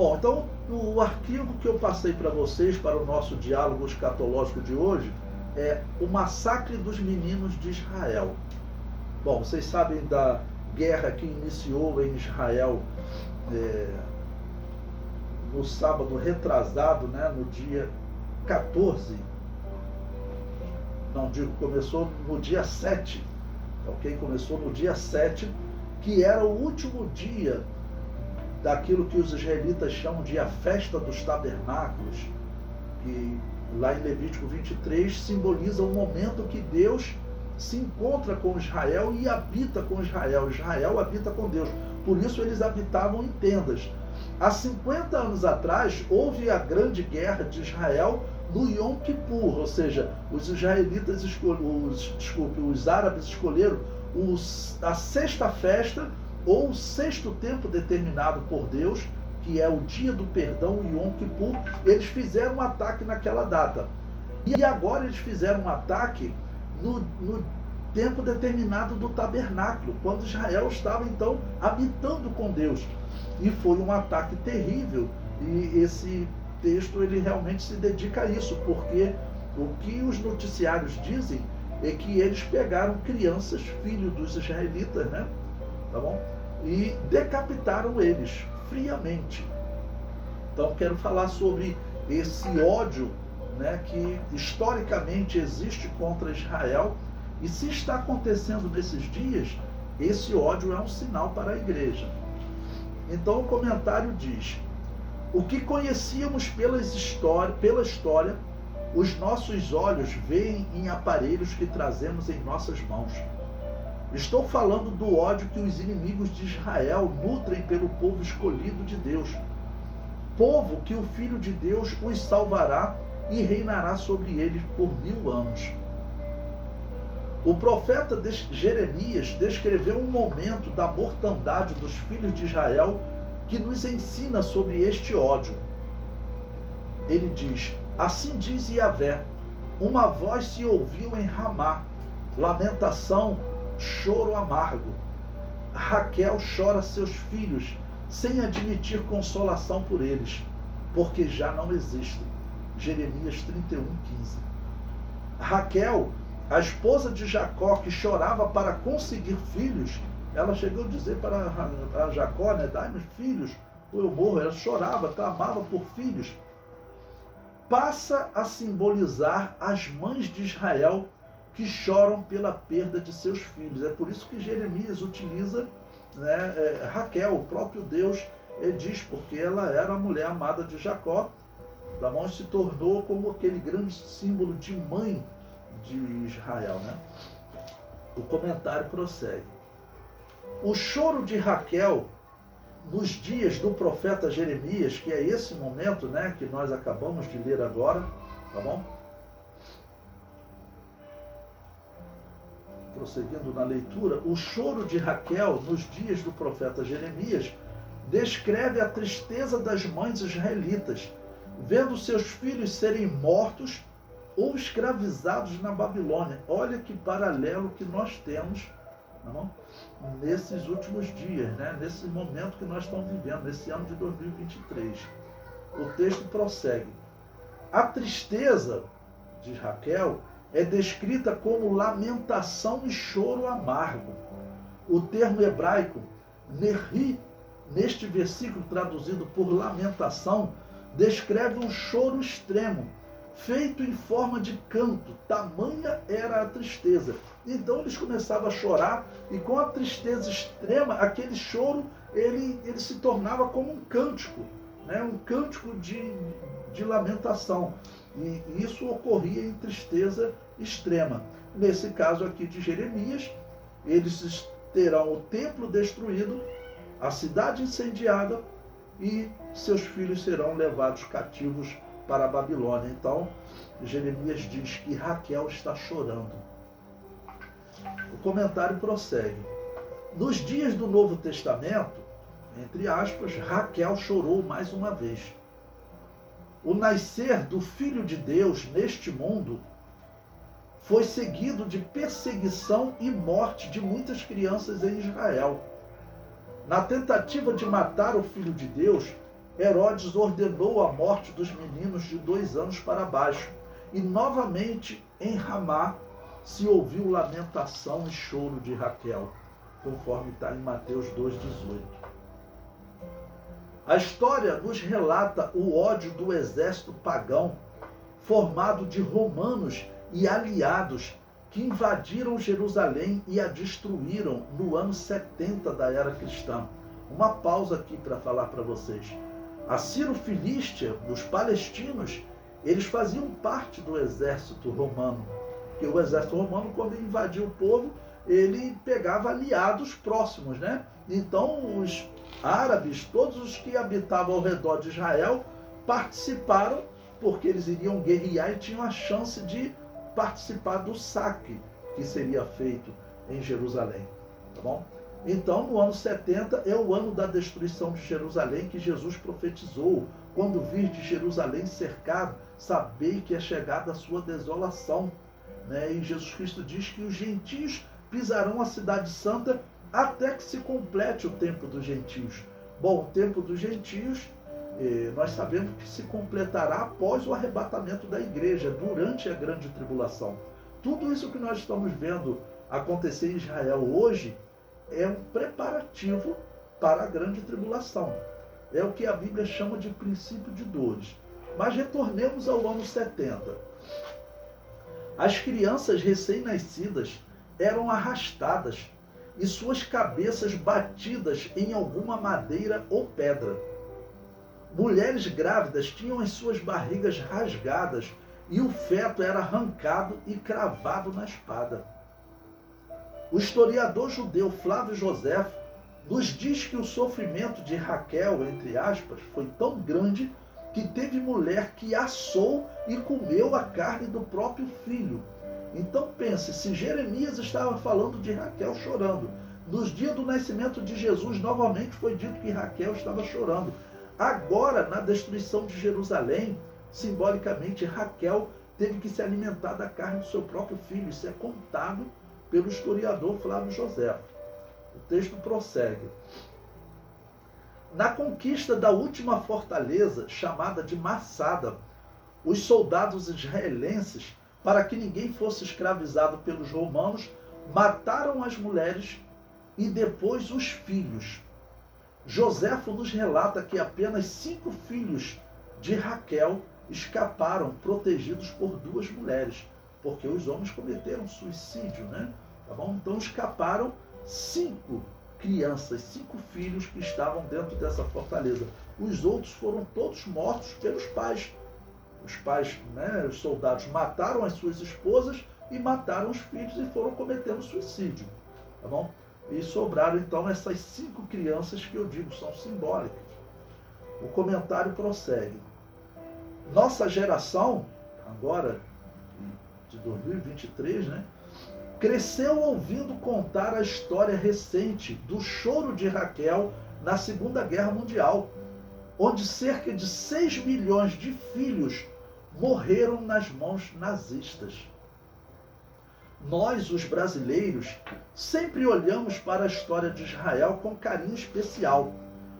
Bom, então o arquivo que eu passei para vocês, para o nosso diálogo escatológico de hoje, é o massacre dos meninos de Israel. Bom, vocês sabem da guerra que iniciou em Israel no sábado retrasado, né, no dia 14. Não digo, começou no dia 7, ok? Começou no dia 7, que era o último dia daquilo que os israelitas chamam de a festa dos tabernáculos, que lá em Levítico 23 simboliza o momento que Deus se encontra com Israel e habita com Israel. Israel habita com Deus. Por isso eles habitavam em tendas. Há 50 anos atrás houve a grande guerra de Israel no Yom Kippur, ou seja, os israelitas os árabes escolheram a sexta festa ou o sexto tempo determinado por Deus, que é o dia do perdão, o Yom Kippur. Eles fizeram um ataque naquela data. E agora eles fizeram um ataque no tempo determinado do tabernáculo, quando Israel estava então habitando com Deus. E foi um ataque terrível. E esse texto ele realmente se dedica a isso, porque o que os noticiários dizem é que eles pegaram crianças, filhos dos israelitas, né? Tá bom? E decapitaram eles friamente. Então quero falar sobre esse ódio, né, que historicamente existe contra Israel, e se está acontecendo nesses dias, esse ódio é um sinal para a igreja. Então o comentário diz: o que conhecíamos pela história, os nossos olhos veem em aparelhos que trazemos em nossas mãos. Estou falando do ódio que os inimigos de Israel nutrem pelo povo escolhido de Deus. Povo que o Filho de Deus os salvará e reinará sobre eles por 1000 anos. O profeta Jeremias descreveu um momento da mortandade dos filhos de Israel que nos ensina sobre este ódio. Ele diz: assim diz Yahvé, uma voz se ouviu em Ramá, lamentação, choro amargo. Raquel chora seus filhos, sem admitir consolação por eles, porque já não existem. Jeremias 31:15. Raquel, a esposa de Jacó, que chorava para conseguir filhos, ela chegou a dizer para Jacó, né, dai-me filhos, ou eu morro. Ela chorava, clamava por filhos. Passa a simbolizar as mães de Israel que choram pela perda de seus filhos. É por isso que Jeremias utiliza, né, Raquel, o próprio Deus diz, porque ela era a mulher amada de Jacó, da mão se tornou como aquele grande símbolo de mãe de Israel, né? O comentário prossegue: o choro de Raquel nos dias do profeta Jeremias, que é esse momento, né, que nós acabamos de ler agora, tá bom? Prosseguindo na leitura, o choro de Raquel nos dias do profeta Jeremias descreve a tristeza das mães israelitas, vendo seus filhos serem mortos ou escravizados na Babilônia. Olha que paralelo que nós temos, não? Nesses últimos dias, né? Nesse momento que nós estamos vivendo, nesse ano de 2023. O texto prossegue: a tristeza de Raquel é descrita como lamentação e choro amargo. O termo hebraico nerri, neste versículo traduzido por lamentação, descreve um choro extremo, feito em forma de canto. Tamanha era a tristeza. Então eles começavam a chorar, e com a tristeza extrema, aquele choro ele se tornava como um cântico, né? Um cântico de lamentação. E isso ocorria em tristeza extrema. Nesse caso aqui de Jeremias, eles terão o templo destruído, a cidade incendiada, e seus filhos serão levados cativos para a Babilônia. Então, Jeremias diz que Raquel está chorando. O comentário prossegue: nos dias do Novo Testamento, entre aspas, Raquel chorou mais uma vez. O nascer do Filho de Deus neste mundo foi seguido de perseguição e morte de muitas crianças em Israel. Na tentativa de matar o Filho de Deus, Herodes ordenou a morte dos meninos de 2 anos para baixo. E novamente em Ramá se ouviu lamentação e choro de Raquel, conforme está em Mateus 2,18. A história nos relata o ódio do exército pagão, formado de romanos e aliados, que invadiram Jerusalém e a destruíram no ano 70 da era cristã. Uma pausa aqui para falar para vocês. A Ciro-Filístia, os palestinos, eles faziam parte do exército romano. Porque o exército romano, quando invadia o povo, ele pegava aliados próximos, né? Então, os árabes, todos os que habitavam ao redor de Israel, participaram, porque eles iriam guerrear e tinham a chance de participar do saque que seria feito em Jerusalém. Tá bom? Então, no ano 70 é o ano da destruição de Jerusalém, que Jesus profetizou: quando vir de Jerusalém cercado, sabei que é chegada a sua desolação. Né? E Jesus Cristo diz que os gentios pisarão a cidade santa até que se complete o tempo dos gentios. Bom, o tempo dos gentios, nós sabemos que se completará após o arrebatamento da igreja, durante a grande tribulação. Tudo isso que nós estamos vendo acontecer em Israel hoje é um preparativo para a grande tribulação. É o que a Bíblia chama de princípio de dores. Mas retornemos ao ano 70. As crianças recém-nascidas eram arrastadas e suas cabeças batidas em alguma madeira ou pedra. Mulheres grávidas tinham as suas barrigas rasgadas e o feto era arrancado e cravado na espada. O historiador judeu Flávio Joséfo nos diz que o sofrimento de Raquel, entre aspas, foi tão grande que teve mulher que assou e comeu a carne do próprio filho. Então pense, se Jeremias estava falando de Raquel chorando, nos dias do nascimento de Jesus, novamente foi dito que Raquel estava chorando. Agora, na destruição de Jerusalém, simbolicamente, Raquel teve que se alimentar da carne do seu próprio filho. Isso é contado pelo historiador Flávio Joséfo. O texto prossegue. Na conquista da última fortaleza, chamada de Massada, os soldados israelenses, para que ninguém fosse escravizado pelos romanos, mataram as mulheres e depois os filhos. Joséfo nos relata que apenas 5 filhos de Raquel escaparam, protegidos por 2 mulheres, porque os homens cometeram suicídio, né? Tá bom? Então escaparam 5 crianças, 5 filhos que estavam dentro dessa fortaleza. Os outros foram todos mortos pelos pais. Os pais, né, os soldados, mataram as suas esposas e mataram os filhos e foram cometendo suicídio. Tá bom? E sobraram então essas 5 crianças que eu digo são simbólicas. O comentário prossegue. Nossa geração, agora de 2023, né, cresceu ouvindo contar a história recente do choro de Raquel na Segunda Guerra Mundial, onde cerca de 6 milhões de filhos morreram nas mãos nazistas. Nós, os brasileiros, sempre olhamos para a história de Israel com carinho especial.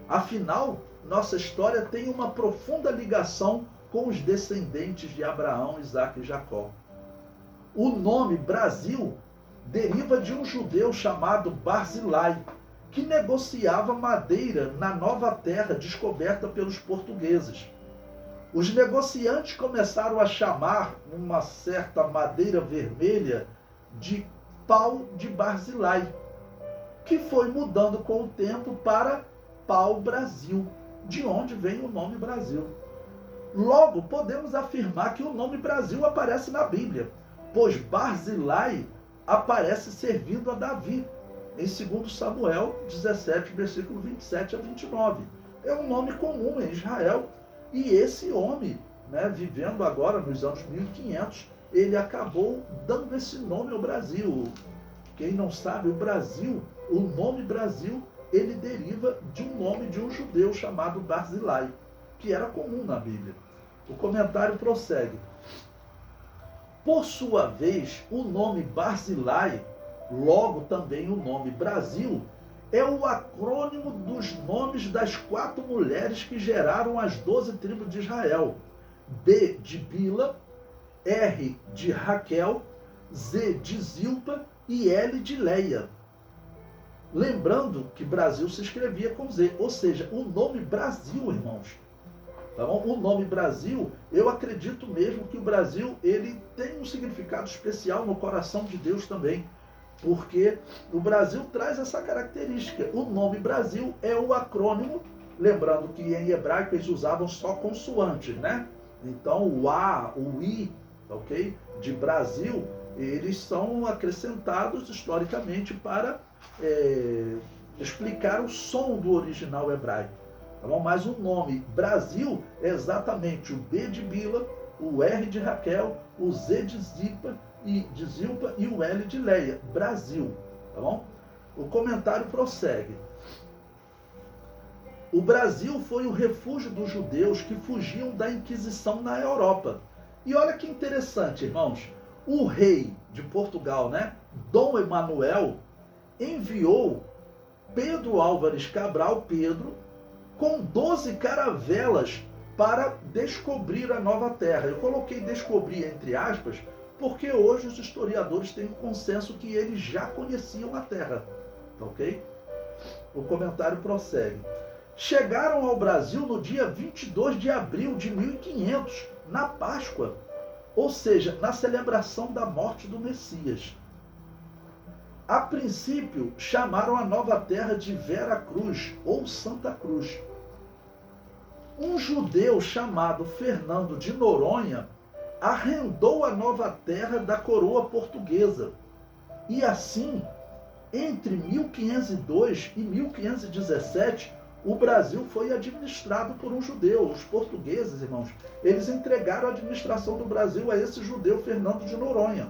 Afinal, nossa história tem uma profunda ligação com os descendentes de Abraão, Isaque e Jacó. O nome Brasil deriva de um judeu chamado Barzilai, que negociava madeira na nova terra descoberta pelos portugueses. Os negociantes começaram a chamar uma certa madeira vermelha de pau de Barzilai, que foi mudando com o tempo para pau-brasil, de onde vem o nome Brasil. Logo, podemos afirmar que o nome Brasil aparece na Bíblia, pois Barzilai aparece servindo a Davi, em 2 Samuel 17, versículo 27 a 29. É um nome comum em Israel, e esse homem, né, vivendo agora nos anos 1500, ele acabou dando esse nome ao Brasil. Quem não sabe, o Brasil, o nome Brasil, ele deriva de um nome de um judeu chamado Barzilai, que era comum na Bíblia. O comentário prossegue. Por sua vez, o nome Barzilai, logo também o nome Brasil, é o acrônimo dos nomes das 4 mulheres que geraram as 12 tribos de Israel. B de Bila, R de Raquel, Z de Zilpa e L de Leia. Lembrando que Brasil se escrevia com Z, ou seja, o nome Brasil, irmãos. Tá bom? O nome Brasil, eu acredito mesmo que o Brasil ele tem um significado especial no coração de Deus também, porque o Brasil traz essa característica. O nome Brasil é o acrônimo, lembrando que em hebraico eles usavam só consoantes, né? Então o A, o I, ok? De Brasil, eles são acrescentados historicamente para explicar o som do original hebraico. Tá bom? Mas o nome Brasil é exatamente o B de Bila, o R de Raquel, o Z de Zilpa e o L de Leia. Brasil. Tá bom? O comentário prossegue. O Brasil foi o refúgio dos judeus que fugiam da Inquisição na Europa. E olha que interessante, irmãos. O rei de Portugal, né, Dom Emanuel, enviou Pedro Álvares Cabral, Pedro, com 12 caravelas para descobrir a nova terra. Eu coloquei descobrir entre aspas, porque hoje os historiadores têm um consenso que eles já conheciam a terra. Ok? O comentário prossegue. Chegaram ao Brasil no dia 22 de abril de 1500, na Páscoa, ou seja, na celebração da morte do Messias. A princípio, chamaram a nova terra de Vera Cruz ou Santa Cruz. Um judeu chamado Fernando de Noronha arrendou a nova terra da coroa portuguesa. E assim, entre 1502 e 1517, o Brasil foi administrado por um judeu. Os portugueses, irmãos, eles entregaram a administração do Brasil a esse judeu Fernando de Noronha.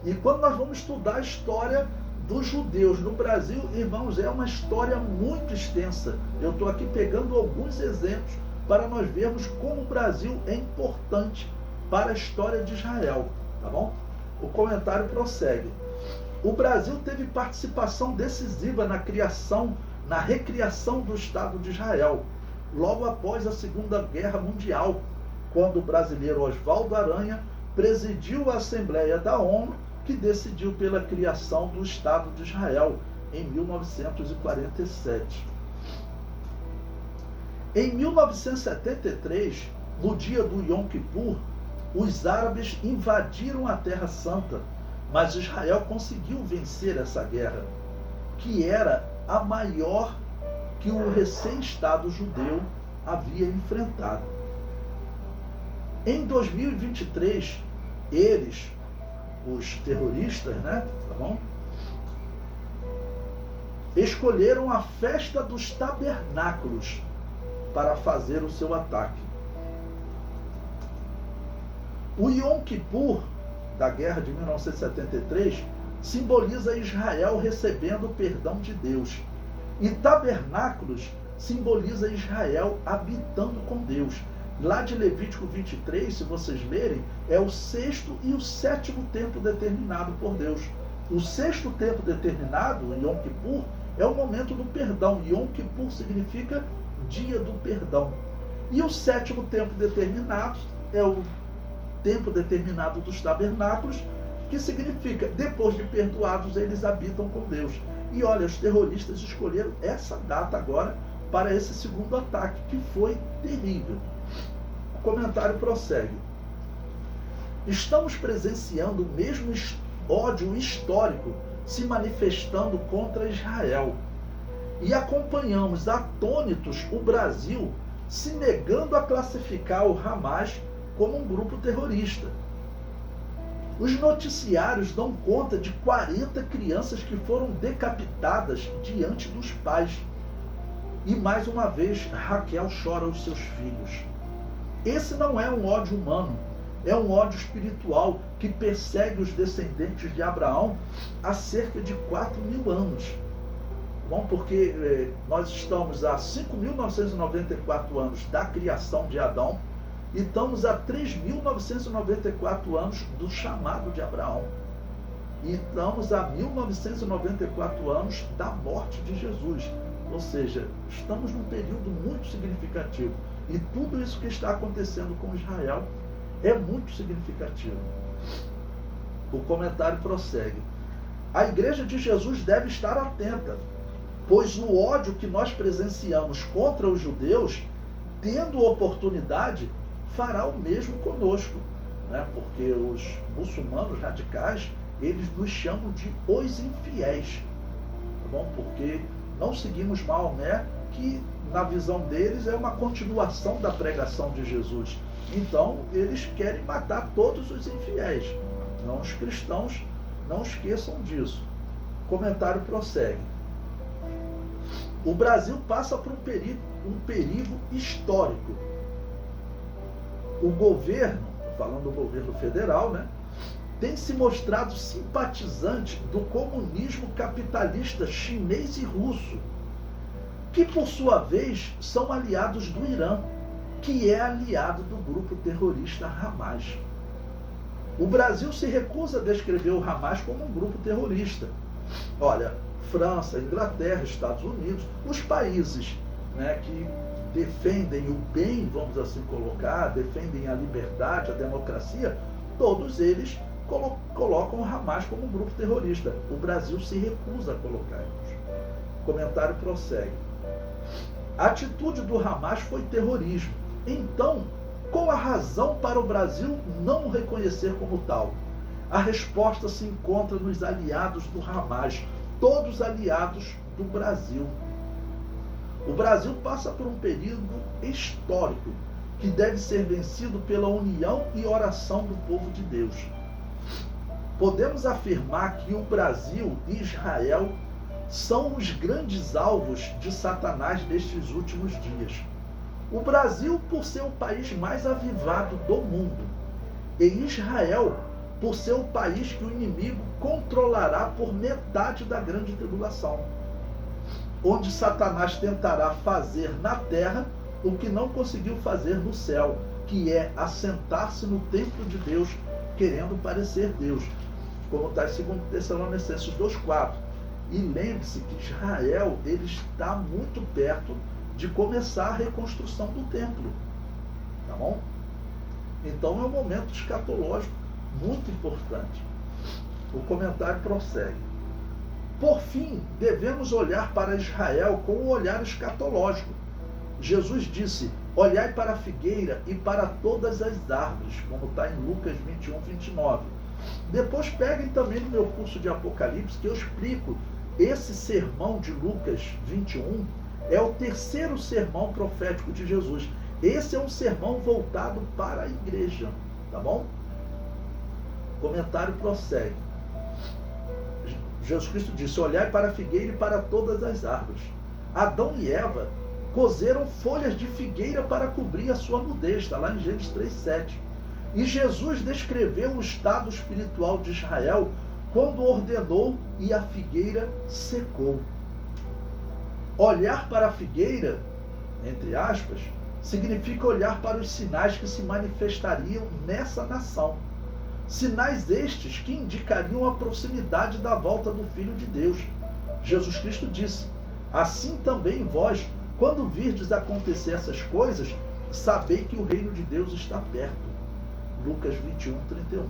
E quando nós vamos estudar a história dos judeus no Brasil, irmãos, é uma história muito extensa. Eu estou aqui pegando alguns exemplos para nós vermos como o Brasil é importante para a história de Israel. Tá bom? O comentário prossegue. O Brasil teve participação decisiva na recriação do Estado de Israel, logo após a Segunda Guerra Mundial, quando o brasileiro Oswaldo Aranha presidiu a Assembleia da ONU, que decidiu pela criação do Estado de Israel em 1947. Em 1973, no dia do Yom Kippur, os árabes invadiram a Terra Santa, mas Israel conseguiu vencer essa guerra, que era a maior que o recém-Estado judeu havia enfrentado. Em 2023, eles, os terroristas, né, tá bom? Escolheram a festa dos tabernáculos para fazer o seu ataque. O Yom Kippur, da guerra de 1973, simboliza Israel recebendo o perdão de Deus. E tabernáculos simboliza Israel habitando com Deus. Lá de Levítico 23, se vocês lerem, é o 6º e o 7º tempo determinado por Deus. O 6º tempo determinado, Yom Kippur, é o momento do perdão. Yom Kippur significa dia do perdão. E o 7º tempo determinado é o tempo determinado dos tabernáculos, que significa, depois de perdoados, eles habitam com Deus. E olha, os terroristas escolheram essa data agora para esse segundo ataque, que foi terrível. O comentário prossegue. Estamos presenciando o mesmo ódio histórico se manifestando contra Israel. E acompanhamos atônitos o Brasil se negando a classificar o Hamas como um grupo terrorista. Os noticiários dão conta de 40 crianças que foram decapitadas diante dos pais. E mais uma vez, Raquel chora os seus filhos. Esse não é um ódio humano, é um ódio espiritual que persegue os descendentes de Abraão há cerca de 4.000 anos. Bom, porque nós estamos há 5.994 anos da criação de Adão e estamos há 3.994 anos do chamado de Abraão. E estamos a 1994 anos da morte de Jesus. Ou seja, estamos num período muito significativo. E tudo isso que está acontecendo com Israel é muito significativo. O comentário prossegue. A igreja de Jesus deve estar atenta, pois o ódio que nós presenciamos contra os judeus, tendo oportunidade, fará o mesmo conosco, né? Porque os muçulmanos radicais, eles nos chamam de os infiéis, tá bom? Porque não seguimos Maomé, que na visão deles é uma continuação da pregação de Jesus. Então, eles querem matar todos os infiéis, não os cristãos. Não esqueçam disso. O comentário prossegue. O Brasil passa por um perigo histórico. O governo, falando do governo federal, né, tem se mostrado simpatizante do comunismo capitalista chinês e russo, que por sua vez são aliados do Irã, que é aliado do grupo terrorista Hamas. O Brasil se recusa a descrever o Hamas como um grupo terrorista. Olha, França, Inglaterra, Estados Unidos, os países, né, que defendem o bem, vamos assim colocar, defendem a liberdade, a democracia, todos eles colocam o Hamas como um grupo terrorista. O Brasil se recusa a colocar isso. O comentário prossegue. A atitude do Hamas foi terrorismo. Então, qual a razão para o Brasil não o reconhecer como tal? A resposta se encontra nos aliados do Hamas, todos aliados do Brasil. O Brasil passa por um período histórico que deve ser vencido pela união e oração do povo de Deus. Podemos afirmar que o Brasil e Israel são os grandes alvos de Satanás nestes últimos dias. O Brasil, por ser o país mais avivado do mundo, e Israel, por ser o país que o inimigo controlará por metade da grande tribulação, onde Satanás tentará fazer na terra o que não conseguiu fazer no céu, que é assentar-se no templo de Deus, querendo parecer Deus, como está em 2 Tessalonicenses 2,4. E lembre-se que Israel ele está muito perto de começar a reconstrução do templo, tá bom? Então é um momento escatológico muito importante. O comentário prossegue. Por fim, devemos olhar para Israel com um olhar escatológico. Jesus disse, olhai para a figueira e para todas as árvores, como está em Lucas 21, 29. Depois peguem também no meu curso de Apocalipse, que eu explico esse sermão de Lucas 21, é o terceiro sermão profético de Jesus. Esse é um sermão voltado para a igreja, tá bom? O comentário prossegue. Jesus Cristo disse, olhai para a figueira e para todas as árvores. Adão e Eva cozeram folhas de figueira para cobrir a sua nudez, está lá em Gênesis 3,7. E Jesus descreveu o estado espiritual de Israel quando ordenou e a figueira secou. Olhar para a figueira, entre aspas, significa olhar para os sinais que se manifestariam nessa nação. Sinais estes que indicariam a proximidade da volta do Filho de Deus. Jesus Cristo disse, assim também vós, quando virdes acontecer essas coisas, sabei que o reino de Deus está perto. Lucas 21, 31.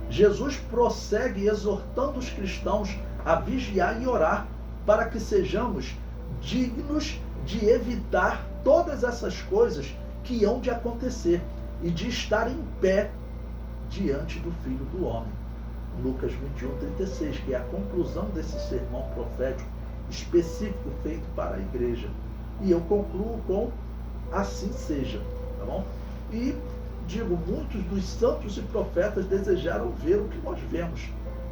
Jesus prossegue exortando os cristãos a vigiar e orar para que sejamos dignos de evitar todas essas coisas que hão de acontecer e de estar em pé diante do Filho do Homem. Lucas 21, 36, que é a conclusão desse sermão profético específico feito para a igreja. E eu concluo com assim seja, tá bom? E digo, muitos dos santos e profetas desejaram ver o que nós vemos,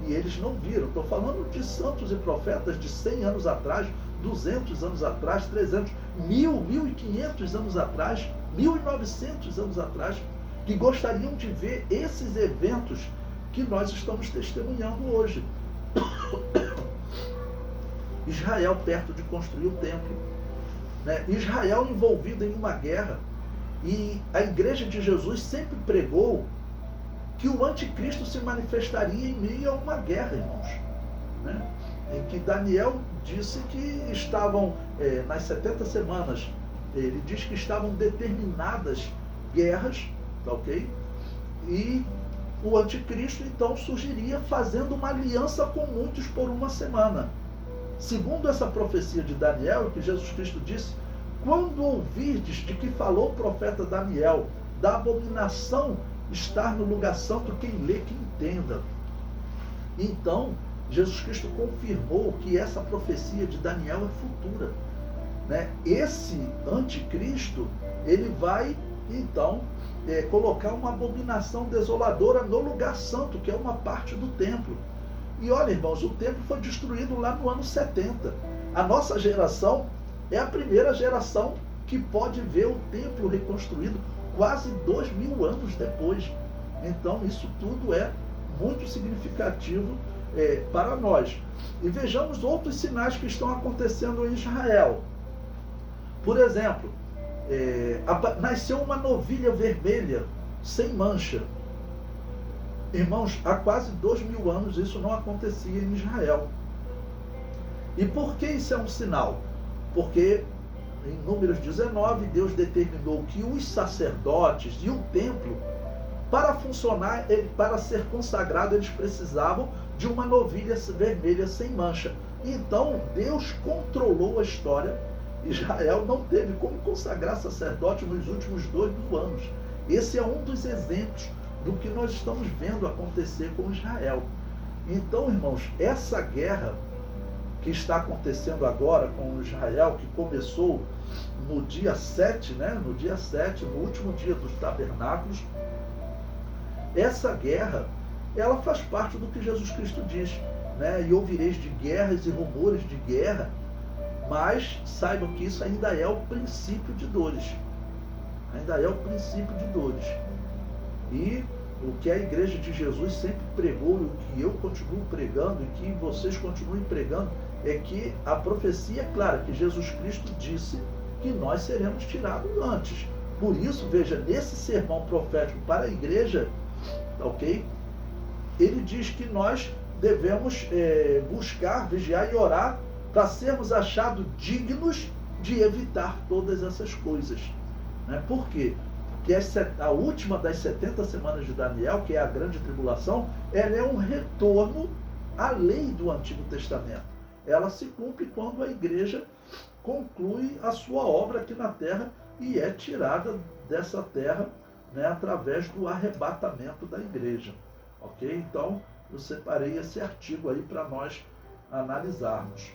e eles não viram. Estou falando de santos e profetas de 100 anos atrás, 200 anos atrás, 300, 1.500 anos atrás, 1.900 anos atrás, que gostariam de ver esses eventos que nós estamos testemunhando hoje. Israel perto de construir o templo, né? Israel envolvido em uma guerra, e a igreja de Jesus sempre pregou que o anticristo se manifestaria em meio a uma guerra, irmãos, né? Em que Daniel disse que estavam, nas 70 semanas, ele diz que estavam determinadas guerras, tá ok? E o anticristo então surgiria fazendo uma aliança com muitos por uma semana. Segundo essa profecia de Daniel, que Jesus Cristo disse: quando ouvirdes de que falou o profeta Daniel, da abominação estar no lugar santo, quem lê, que entenda. Então, Jesus Cristo confirmou que essa profecia de Daniel é futura, né? Esse anticristo, ele vai, então, colocar uma abominação desoladora no lugar santo, que é uma parte do templo. E olha, irmãos, o templo foi destruído lá no ano 70. A nossa geração é a primeira geração que pode ver o templo reconstruído quase 2000 anos depois. Então, isso tudo é muito significativo para nós. E vejamos outros sinais que estão acontecendo em Israel. Por exemplo, nasceu uma novilha vermelha, sem mancha. Irmãos, há quase 2000 anos isso não acontecia em Israel. E por que isso é um sinal? Porque em Números 19, Deus determinou que os sacerdotes e o templo, para funcionar, para ser consagrado, eles precisavam de uma novilha vermelha sem mancha. Então, Deus controlou a história. Israel não teve como consagrar sacerdote nos últimos 2000 anos. Esse é um dos exemplos do que nós estamos vendo acontecer com Israel. Então, irmãos, essa guerra que está acontecendo agora com Israel, que começou no dia 7, né? No dia 7, no último dia dos tabernáculos, essa guerra, ela faz parte do que Jesus Cristo diz, né? E ouvireis de guerras e rumores de guerra, mas saibam que isso ainda é o princípio de dores. Ainda é o princípio de dores. E o que a igreja de Jesus sempre pregou, e o que eu continuo pregando, e que vocês continuem pregando, é que a profecia é clara, que Jesus Cristo disse que nós seremos tirados antes. Por isso, veja, nesse sermão profético para a igreja, ok? Ele diz que nós devemos buscar, vigiar e orar para sermos achados dignos de evitar todas essas coisas. Né? Por quê? Porque a última das 70 semanas de Daniel, que é a grande tribulação, ela é um retorno à lei do Antigo Testamento. Ela se cumpre quando a igreja conclui a sua obra aqui na terra e é tirada dessa terra, né, através do arrebatamento da igreja. Ok? Então, eu separei esse artigo aí para nós analisarmos.